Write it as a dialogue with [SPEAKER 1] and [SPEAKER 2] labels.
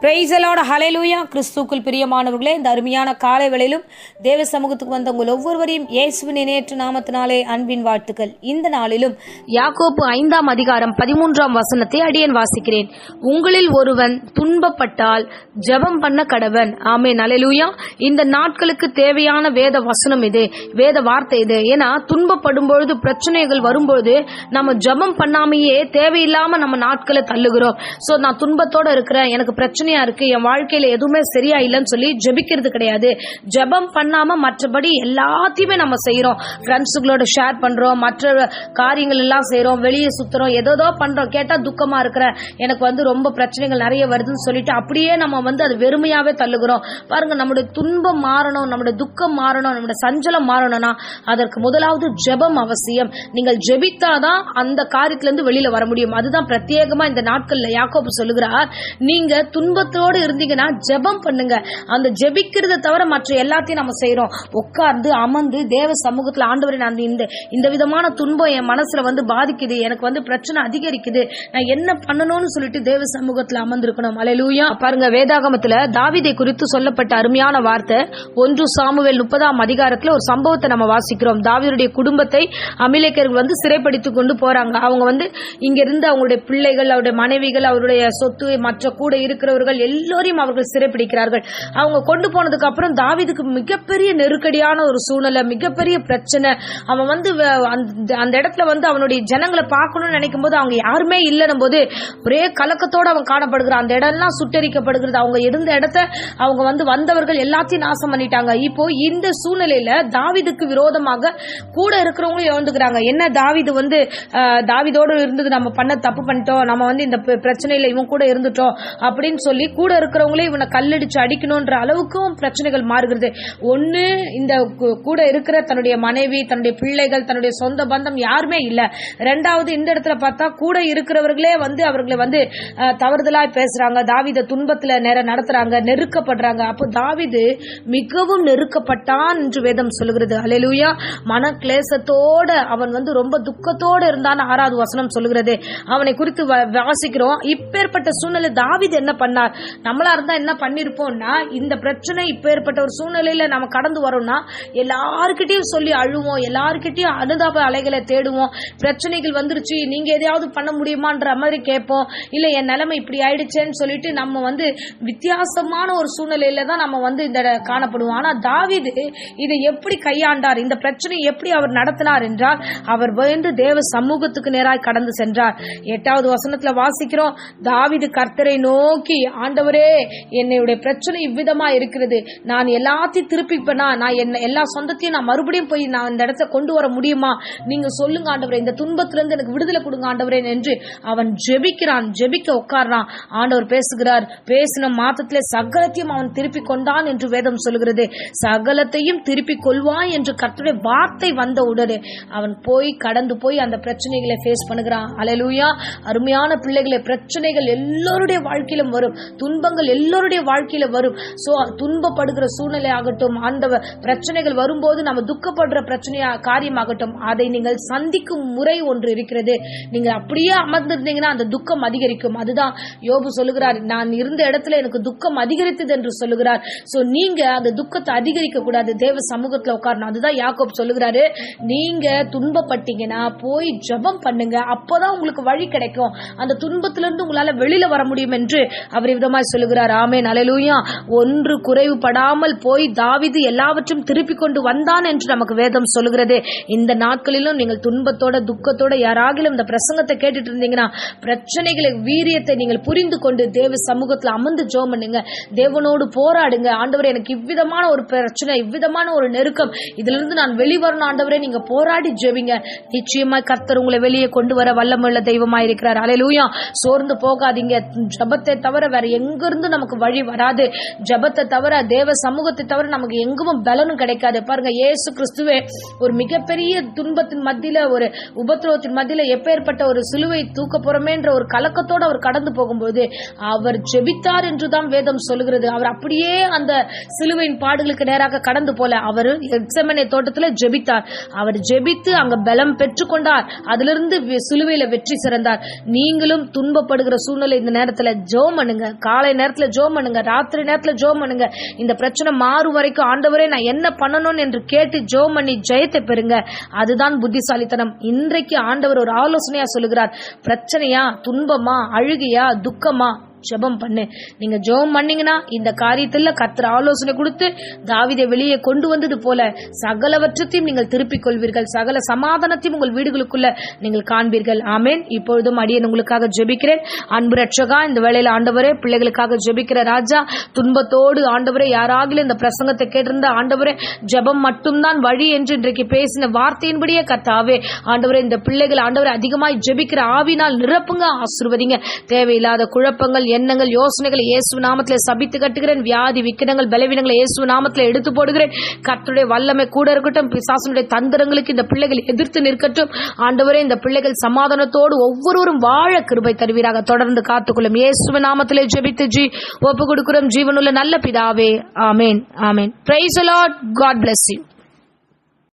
[SPEAKER 1] Price the Lord, ஹல்லேலூயா. கிறிஸ்துவுக்குள் பிரியமானவர்களே, இந்த அருமையான காலை வேளையிலும் தேவ சமூகத்துக்கு வந்த உங்கள் ஒவ்வொருவரையும் இயேசுவின் இணையற்ற நாமத்தினாலே அன்பின் வாழ்த்துக்கள். இந்த நாளிலும் யாக்கோபு 5ஆம் அதிகாரம் 13ஆம் வசனத்தை அடியேன் வாசிக்கிறேன். உங்களில் ஒருவன் துன்பப்பட்டால் ஜெபம் பண்ண கடவன். ஆமென், ஹல்லேலூயா. இந்த நாட்களுக்கு தேவையான வேத வசனம் இது, வேத வார்த்தை இது. ஏன்னா துன்பப்படும் பொழுது, பிரச்சனைகள் வரும்பொழுது நம்ம ஜெபம் பண்ணாமையே தேவையில்லாம நம்ம நாட்களை தள்ளுகிறோம். சோ நான் துன்பத்தோட இருக்கிறேன், எனக்கு பிரச்சனையா இருக்கு, என் வாழ்க்கையில எதுவுமே சரியா இல்லைன்னு சொல்லி ஜெபிக்கிறது கிடையாது. ஜெபம் பண்ணாம மற்றபடி எல்லாத்தையுமே நம்ம செய்யறோம். ஃப்ரெண்ட்ஸுகளோட ஷேர் பண்றோம், மற்ற காரியங்கள் எல்லாம் செய்யறோம், வெளியே சுத்துறோம், ஏதோ பண்றோம். கேட்டா துக்கமா இருக்கிறேன், எனக்கு ரொம்ப பிரச்சனைகள் நிறைய வருதுன்னு சொல்லிட்டு அப்படியே நம்ம அது வெறுமையாவே தள்ளுகிறோம். பாருங்க, நம்முடைய துன்பம் மாறணும், நம்முடைய துக்கம் மாறணும், நம்முடைய சஞ்சலம் மாறணும்னா அதற்கு முதலாவது ஜெபம் அவசியம். நீங்கள் ஜெபித்தாதான் அந்த காரியத்துல இருந்து வெளியில வர முடியும். அதுதான் பிரத்யேகமா இந்த நாட்கள்ல யாக்கோபு சொல்லுகிறார், நீங்க துன்பத்தோடு இருந்தீங்கன்னா ஜெபம் பண்ணுங்க. அந்த ஜெபிக்கிறத தவிர மற்ற எல்லாத்தையும் நம்ம செய்யறோம். உட்கார்ந்து அமர்ந்து தேவ சமூகத்துல, ஆண்டவரே நான் இந்த விதமான துன்பம் என் மனசுல பாதிக்குது, எனக்கு பிரச்சனை அதிகரிக்குது, நான் என்ன பண்ணணும்னு சொல்லிட்டு தேவ சமூகத்துல அமர்ந்திருக்கணும். அல்லேலூயா. பாருங்க, வேதாகமத்துல தாவீதை குறித்து சொல்லப்பட்ட அருமையான வார்த்தை 1 சாமுவேல் 30ஆம் அதிகாரத்துல ஒரு சம்பவத்தை நம்ம வாசிக்கிறோம். தாவீதுடைய குடும்பத்தை அமலேக்கியர்கள் சிறைப்படுத்திக் கொண்டு போறாங்க. அவங்க இங்க இருந்து அவங்களுடைய பிள்ளைகள், அவருடைய மனைவிகள், அவருடைய சொத்து, மற்ற கூட இருக்கிறவர்கள் எல்லோரையும் அவர்கள் சிறைப்பிடிக்கிறார்கள். அவங்க கொண்டு போனதுக்கு அப்புறம் தாவீதுக்கு மிகப்பெரிய நெருக்கடியான ஒரு சூழ்நிலை, மிகப்பெரிய பிரச்சனை. அவன் அந்த இடத்துல அவனுடைய ஜனங்களை பார்க்கணும்னு நினைக்கும் போது அவங்க யாருமே இல்லைன்னும் போது ஒரே கலக்கத்தோடு அவன் காணப்படுகிறான். அந்த இடம் எல்லாம் சுட்டரிக்கப்படுகிறது. அவங்க இருந்த இடத்த அவங்க வந்தவர்கள் எல்லாத்தையும் நாசம் பண்ணிட்டாங்க. இப்போ இந்த சூழ்நிலையில தாவீதுக்கு விரோதமாக கூட இருக்கிறவங்களும் இழந்துக்கிறாங்க. என்ன, தாவீதோடு இருந்தது நம்ம பண்ண தப்பு பண்ணிட்டோம், நம்ம இந்த பிரச்சனையில இவன் கூட இருந்துட்டோம் அப்படின்னு சொல்லி கூட இருக்கிறவங்களே இவனை கல்லடிச்சு அடிக்கணும்ன்ற அளவுக்கும் பிரச்சனைகள் மாறுகிறது. ஒண்ணு, இந்த கூட இருக்கிற தன்னுடைய மனைவி, தன்னுடைய பிள்ளைகள், தன்னுடைய சொந்த பந்தம் யாருமே இல்ல. ரெண்டாவது, இந்த இடத்துல பார்த்தா கூட இருக்கிறவர்களே அவர்களை தவறுதலாய் பேசுறாங்க, தாவீத துன்பத்துல நடத்துறாங்க, நெருக்கப்படுறாங்க. அப்போ தாவீது மிகவும் நெருக்கப்பட்டான் என்று வேதம் சொல்லுகிறது. அல்லேலூயா. மன கிளேசத்தோட அவன் ரொம்ப துக்கத்தோட இருந்தான். 6வது வசனம் சொல்லுகிறது. அவனை குறித்து வாசிக்கிறோம். இப்பேற்பட்ட சூழ்நிலை தாவீது என்ன பண்ணார்? நம்மளா இருந்தா என்ன பண்ணிருப்போம்னா, இந்த பிரச்சனை இப்பேற்பட்ட ஒரு சூழ்நிலையில நம்ம கடந்து வரோம்னா எல்லார்கிட்டையும் சொல்லி அழுவோம், எல்லார்கிட்டையும் அனுதாப அலைகளை தேடுவோம். பிரச்சனைகள் வந்துருச்சு, நீங்க எதையாவது பண்ண முடியுமான்ற மாதிரி கேட்போம். இல்ல என் நிலைமை இப்படி ஆயிடுச்சேன்னு சொல்லிட்டு நம்ம வித்தியாசமான ஒரு சூழ்நிலையில தான் நம்ம இந்த காணப்படுவோம். ஆனா தாவீது இதை எப்படி கையாண்டார், இந்த பிரச்சனை எப்படி அவர் நடத்தினார் என்றால், அவர் தேவ சமூகத்துக்கு நேராய் கடந்து சென்றார். 8வது வசனத்துல வாசிக்கிறோம், தாவீது கர்த்தரை நோக்கி, ஆண்டவரே என்னுடைய பிரச்சனை இவ்விதமா இருக்கிறது, நான் எல்லாத்தையும் திருப்பிப்பேனா, நான் எல்லா சொந்தத்தையும் நான் மறுபடியும் போய் நான் இந்த இடத்தை கொண்டு வர முடியுமா, நீங்க சொல்லுங்க ஆண்டவரே, இந்த துன்பத்திலிருந்து எனக்கு விடுதலை கொடுங்க ஆண்டவரே என்று அவன் ஜெபிக்கிறான். ஜெபிக்க உட்கார்றான். ஆண்டவர் பேசுகிறார். பேசின மாத்தத்திலே சகலத்தையும் அவன் திருப்பி கொண்டான் என்று வேதம் சொல்கிறது. சகலத்தையும் திருப்பி கொள்வான் என்று கர்த்தருடைய வார்த்தை வந்த உடனே அவன் கடந்து போய் அந்த பிரச்சனைகளை ஃபேஸ் பண்ணுகிறான். அல்லேலூயா. அருமையான பிள்ளைகளை, பிரச்சனைகள் எல்லோருடைய வாழ்க்கையிலும் வரும், துன்பங்கள் எல்லோருடைய வாழ்க்கையில வரும். சோ துன்பப்படுகிற சூழ்நிலை ஆகட்டும், அந்த பிரச்சனைகள் வரும்போது நம்ம துக்கப்படுற பிரச்சனையா காரியமாகட்டும், அதை நீங்கள் சந்திக்கும் முறை ஒன்று இருக்கிறது. நீங்க அப்படியே அமர்ந்திருந்தீங்கன்னா அந்த துக்கம் அதிகரிக்கும். அதுதான் யோபு சொல்லுகிறார், நான் இருந்த இடத்துல எனக்கு துக்கம் அதிகரித்தது என்று சொல்லுகிறார். சோ நீங்க அந்த துக்கத்தை அதிகரிக்க கூடாது, தேவ சமூகத்துல உட்காரணும். அதுதான் யாக்கோபு சொல்லுகிறாரு, நீங்க துன்பப்பட்டீங்கன்னா போய் ஜெபம் பண்ணுங்க, அப்பதான் உங்களுக்கு வழி கிடைக்கும், அந்த துன்பத்திலிருந்து உங்களால வெளியில வர முடியும் என்று அவர் விதமாய் சொல்லுகிறார். ஆமென், அல்லேலூயா. ஒன்று குறைவுபடாமல் போய் தாவீது எல்லாவற்றும் திருப்பி கொண்டு வந்தான் என்று நமக்கு வேதம் சொல்லுகிறது. இந்த நாட்களிலும் நீங்கள் துன்பத்தோட துக்கத்தோட யாராகிலும் இந்த பிரசங்கத்தை கேட்டுட்டு இருந்தீங்கன்னா, பிரச்சனைகளை வீரியத்தை நீங்கள் புரிந்து கொண்டு தேவ சமூகத்துல அமர்ந்து ஜெபம் பண்ணுங்க, தேவனோடு போராடுங்க. ஆண்டவரே, எனக்கு இவ்விதமான ஒரு பிரச்சனை, இவ்விதமான ஒரு நெருக்கம், இதுல இருந்து நான் வெளிவரணும் ஆண்டவரே, நீங்க போராடி ஜெபிங்க. நிச்சயமாய் கர்த்தர் உங்களை வெளியே கொண்டு வர வல்லமுள்ள தெய்வமாய் இருக்கிறார். அல்லேலூயா. சோர்ந்து போகாதீங்க. ஜெபத்தை தவிர வேற எங்கிருந்து நமக்கு வழி வராது. ஜெபத்தை தவிர, தேவ சமூகத்தை தவிர நமக்கு எங்கும் பலனும் கிடைக்காது. பாருங்க, இயேசு கிறிஸ்துவே ஒரு மிகப்பெரிய துன்பத்தின் மத்தியில, ஒரு உபத்திரவத்தின் மத்தியில, எப்பேற்பட்ட ஒரு சிலுவை தூக்க போறமேன்ற ஒரு கலக்கத்தோடு அவர் கடந்து போகும்போது அவர் ஜெபித்தார் என்றுதான் வேதம் சொல்லுகிறது. அவர் அப்படியே அந்த சிலுவையின் பாடுகளுக்கு நேராக கடந்து போல, அவர் கெத்செமனே தோட்டத்துல ஜெபித்தார். அவர் ஜெபித்து அங்க பலம் பெற்றுக்கொண்டார். அதிலிருந்து சிலுவையில வெற்றி சிறந்தார். நீங்களும் துன்பப்படுகிற சூழ்நிலை இந்த நேரத்துல ஜெபம் பண்ணுங்க. காலை நேரத்துல ஜெபம் பண்ணுங்க, ராத்திரி நேரத்துல ஜெபம் பண்ணுங்க. இந்த பிரச்சனை மாறும் வரைக்கும் ஆண்டவரே நான் என்ன பண்ணணும் என்று கேட்டு ஜெபம் பண்ணி ஜெயத்தை பெறுங்க. அதுதான் புத்திசாலித்தனம். இன்றைக்கு ஆண்டவர் ஒரு ஆலோசனையா சொல்லுகிறார். பிரச்சனையா, துன்பமா, அழுகையா, துக்கமா, ஜெபம் பண்ணு. நீங்க ஜெபம் பண்ணீங்கன்னா இந்த காரியத்துல கர்த்தர் ஆலோசனை கொடுத்து தாவீதை வெளியே கொண்டு வந்தது போல சகலவற்றையும் நீங்கள் திருப்பிக் கொள்வீர்கள். சகல சமாதானத்தையும் உங்கள் வீடுகளுக்குள்ள நீங்கள் காண்பீர்கள். ஆமென். இப்பொழுதும் அடியேன் உங்களுக்காக ஜெபிக்கிறேன். அன்பு ரட்சகா, இந்த வேளையில ஆண்டவரே பிள்ளைகளுக்காக ஜெபிக்கிற ராஜா, துன்பத்தோடு ஆண்டவரே யாராகிலும் இந்த பிரசங்கத்தை கேட்டிருந்த ஆண்டவரே ஜெபம் மட்டும்தான் வழி என்று இன்றைக்கு பேசின வார்த்தையின்படியே கர்த்தாவே ஆண்டவரே இந்த பிள்ளைகள் ஆண்டவரே அதிகமாய் ஜெபிக்கிற ஆவினால் நிரப்புங்க, ஆசீர்வதிங்க. தேவையில்லாத குழப்பங்கள், எண்ணங்கள், யோசனைகளை இயேசு நாமத்திலே சபித்து கட்டுகிறேன். வியாதி, விக்கிரங்கள், பலவீனங்களை இயேசு நாமத்திலே எடுத்து போடுகிறேன். கர்த்தருடைய வல்லமை கூட இருக்கட்டும். பிசாசனுடைய தந்திரங்களுக்கு இந்த பிள்ளைகள் எதிர்த்து நிற்கட்டும். ஆண்டவரே இந்த பிள்ளைகள் சமாதானத்தோடு ஒவ்வொருவரும் வாழ கிருபை தருவீராக. தொடர்ந்து காத்துக்கொள்ளும். இயேசு நாமத்திலே ஜெபித்து ஒப்பு கொடுக்கிறோம் ஜீவனுள்ள நல்ல பிதாவே. Amen. Amen. Praise the Lord. God bless you.